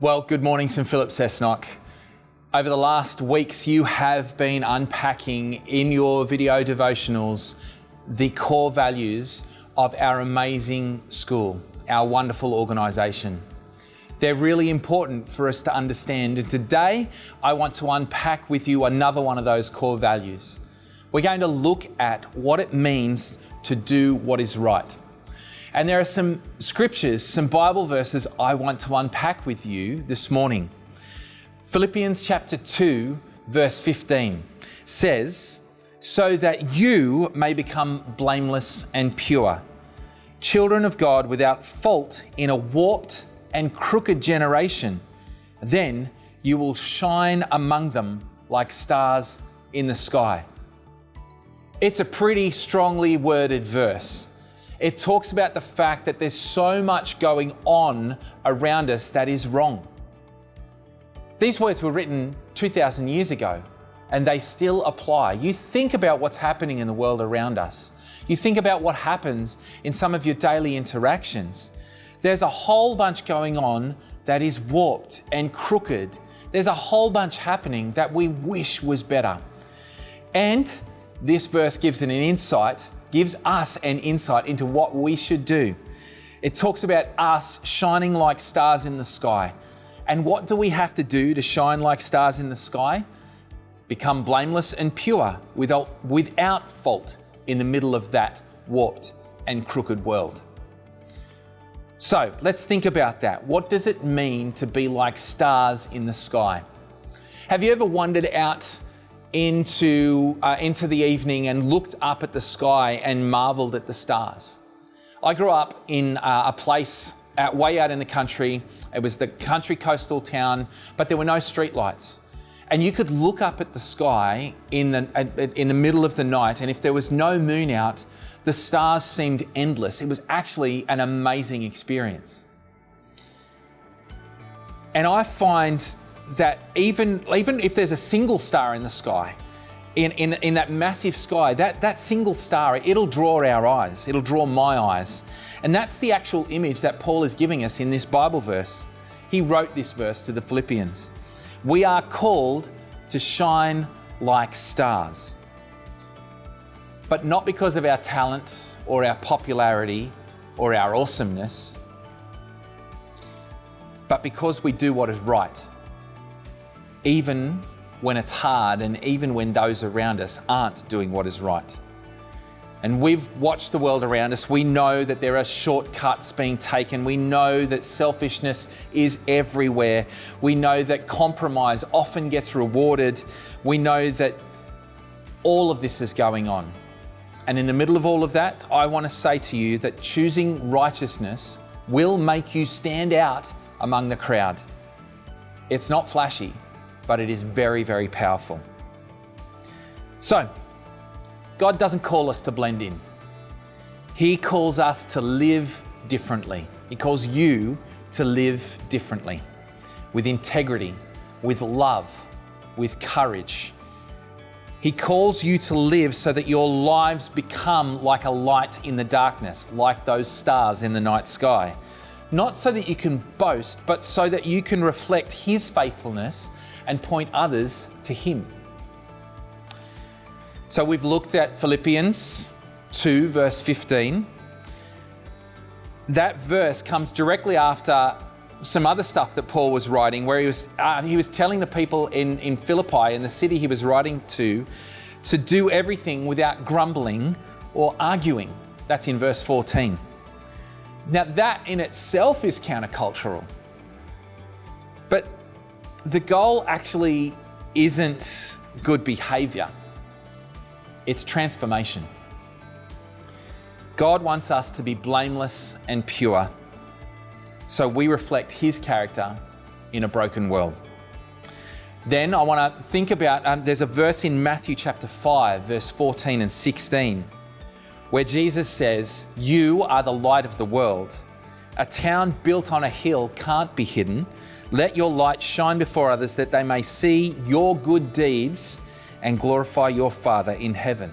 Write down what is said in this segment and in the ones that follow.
Well, good morning, St Philip Cessnock. Over the last weeks, you have been unpacking in your video devotionals the core values of our amazing school, our wonderful organisation. They're really important for us to understand. And today, I want to unpack with you another one of those core values. We're going to look at what it means to do what is right. And there are some scriptures, some Bible verses I want to unpack with you this morning. Philippians chapter 2, verse 15 says, "So that you may become blameless and pure, children of God without fault in a warped and crooked generation. Then you will shine among them like stars in the sky." It's a pretty strongly worded verse. It talks about the fact that there's so much going on around us that is wrong. These words were written 2,000 years ago, and they still apply. You think about what's happening in the world around us. You think about what happens in some of your daily interactions. There's a whole bunch going on that is warped and crooked. There's a whole bunch happening that we wish was better. And this verse gives us an insight into what we should do. It talks about us shining like stars in the sky. And what do we have to do to shine like stars in the sky? Become blameless and pure without fault in the middle of that warped and crooked world. So let's think about that. What does it mean to be like stars in the sky? Have you ever wandered out into the evening and looked up at the sky and marveled at the stars? I grew up in a place way out in the country. It was the country coastal town, but there were no street lights. And you could look up at the sky in the middle of the night, and if there was no moon out, the stars seemed endless. It was actually an amazing experience. And I find that even if there's a single star in the sky, in that massive sky, that single star, it'll draw our eyes, it'll draw my eyes. And that's the actual image that Paul is giving us in this Bible verse. He wrote this verse to the Philippians. We are called to shine like stars, but not because of our talent or our popularity or our awesomeness, but because we do what is right. Even when it's hard and even when those around us aren't doing what is right. And we've watched the world around us. We know that there are shortcuts being taken. We know that selfishness is everywhere. We know that compromise often gets rewarded. We know that all of this is going on. And in the middle of all of that, I want to say to you that choosing righteousness will make you stand out among the crowd. It's not flashy, but it is very, very powerful. So, God doesn't call us to blend in. He calls us to live differently. He calls you to live differently, with integrity, with love, with courage. He calls you to live so that your lives become like a light in the darkness, like those stars in the night sky. Not so that you can boast, but so that you can reflect His faithfulness and point others to Him. So we've looked at Philippians 2, verse 15. That verse comes directly after some other stuff that Paul was writing, where he was telling the people in Philippi, in the city he was writing to do everything without grumbling or arguing. That's in verse 14. Now that in itself is countercultural. But the goal actually isn't good behavior. It's transformation. God wants us to be blameless and pure, so we reflect His character in a broken world. Then I want to think about, there's a verse in Matthew chapter 5, verse 14 and 16, where Jesus says, "You are the light of the world. A town built on a hill can't be hidden. Let your light shine before others that they may see your good deeds and glorify your Father in heaven."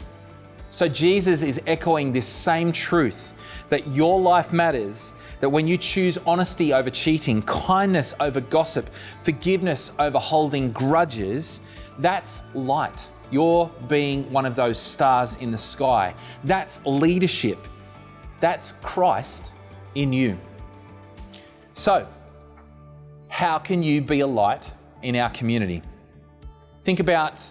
So Jesus is echoing this same truth that your life matters, that when you choose honesty over cheating, kindness over gossip, forgiveness over holding grudges, that's light. You're being one of those stars in the sky. That's leadership. That's Christ in you. So, how can you be a light in our community? Think about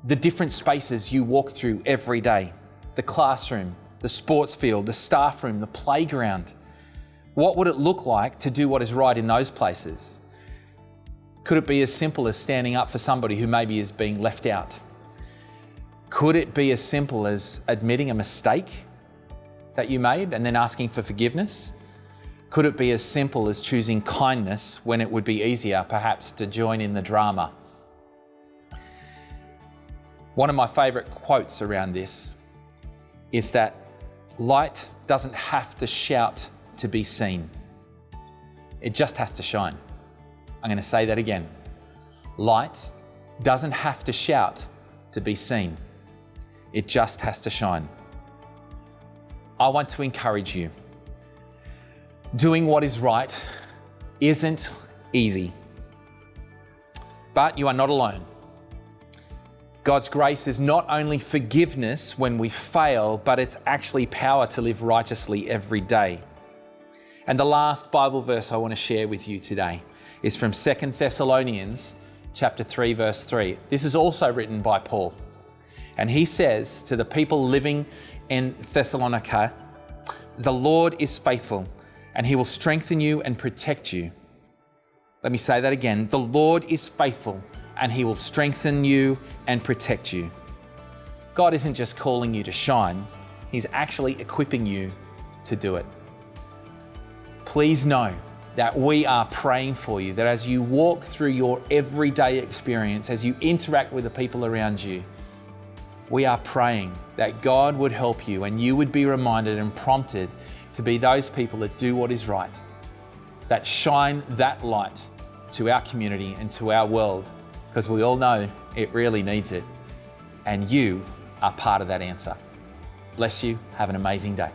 the different spaces you walk through every day. The classroom, the sports field, the staff room, the playground. What would it look like to do what is right in those places? Could it be as simple as standing up for somebody who maybe is being left out? Could it be as simple as admitting a mistake that you made and then asking for forgiveness? Could it be as simple as choosing kindness when it would be easier perhaps to join in the drama? One of my favourite quotes around this is that light doesn't have to shout to be seen. It just has to shine. I'm going to say that again. Light doesn't have to shout to be seen. It just has to shine. I want to encourage you. Doing what is right isn't easy, but you are not alone. God's grace is not only forgiveness when we fail, but it's actually power to live righteously every day. And the last Bible verse I want to share with you today is from 2 Thessalonians chapter 3, verse 3. This is also written by Paul. And he says to the people living in Thessalonica, "The Lord is faithful, and he will strengthen you and protect you." Let me say that again. The Lord is faithful, and he will strengthen you and protect you. God isn't just calling you to shine, he's actually equipping you to do it. Please know that we are praying for you, that as you walk through your everyday experience, as you interact with the people around you, we are praying that God would help you and you would be reminded and prompted to be those people that do what is right, that shine that light to our community and to our world, because we all know it really needs it. And you are part of that answer. Bless you. Have an amazing day.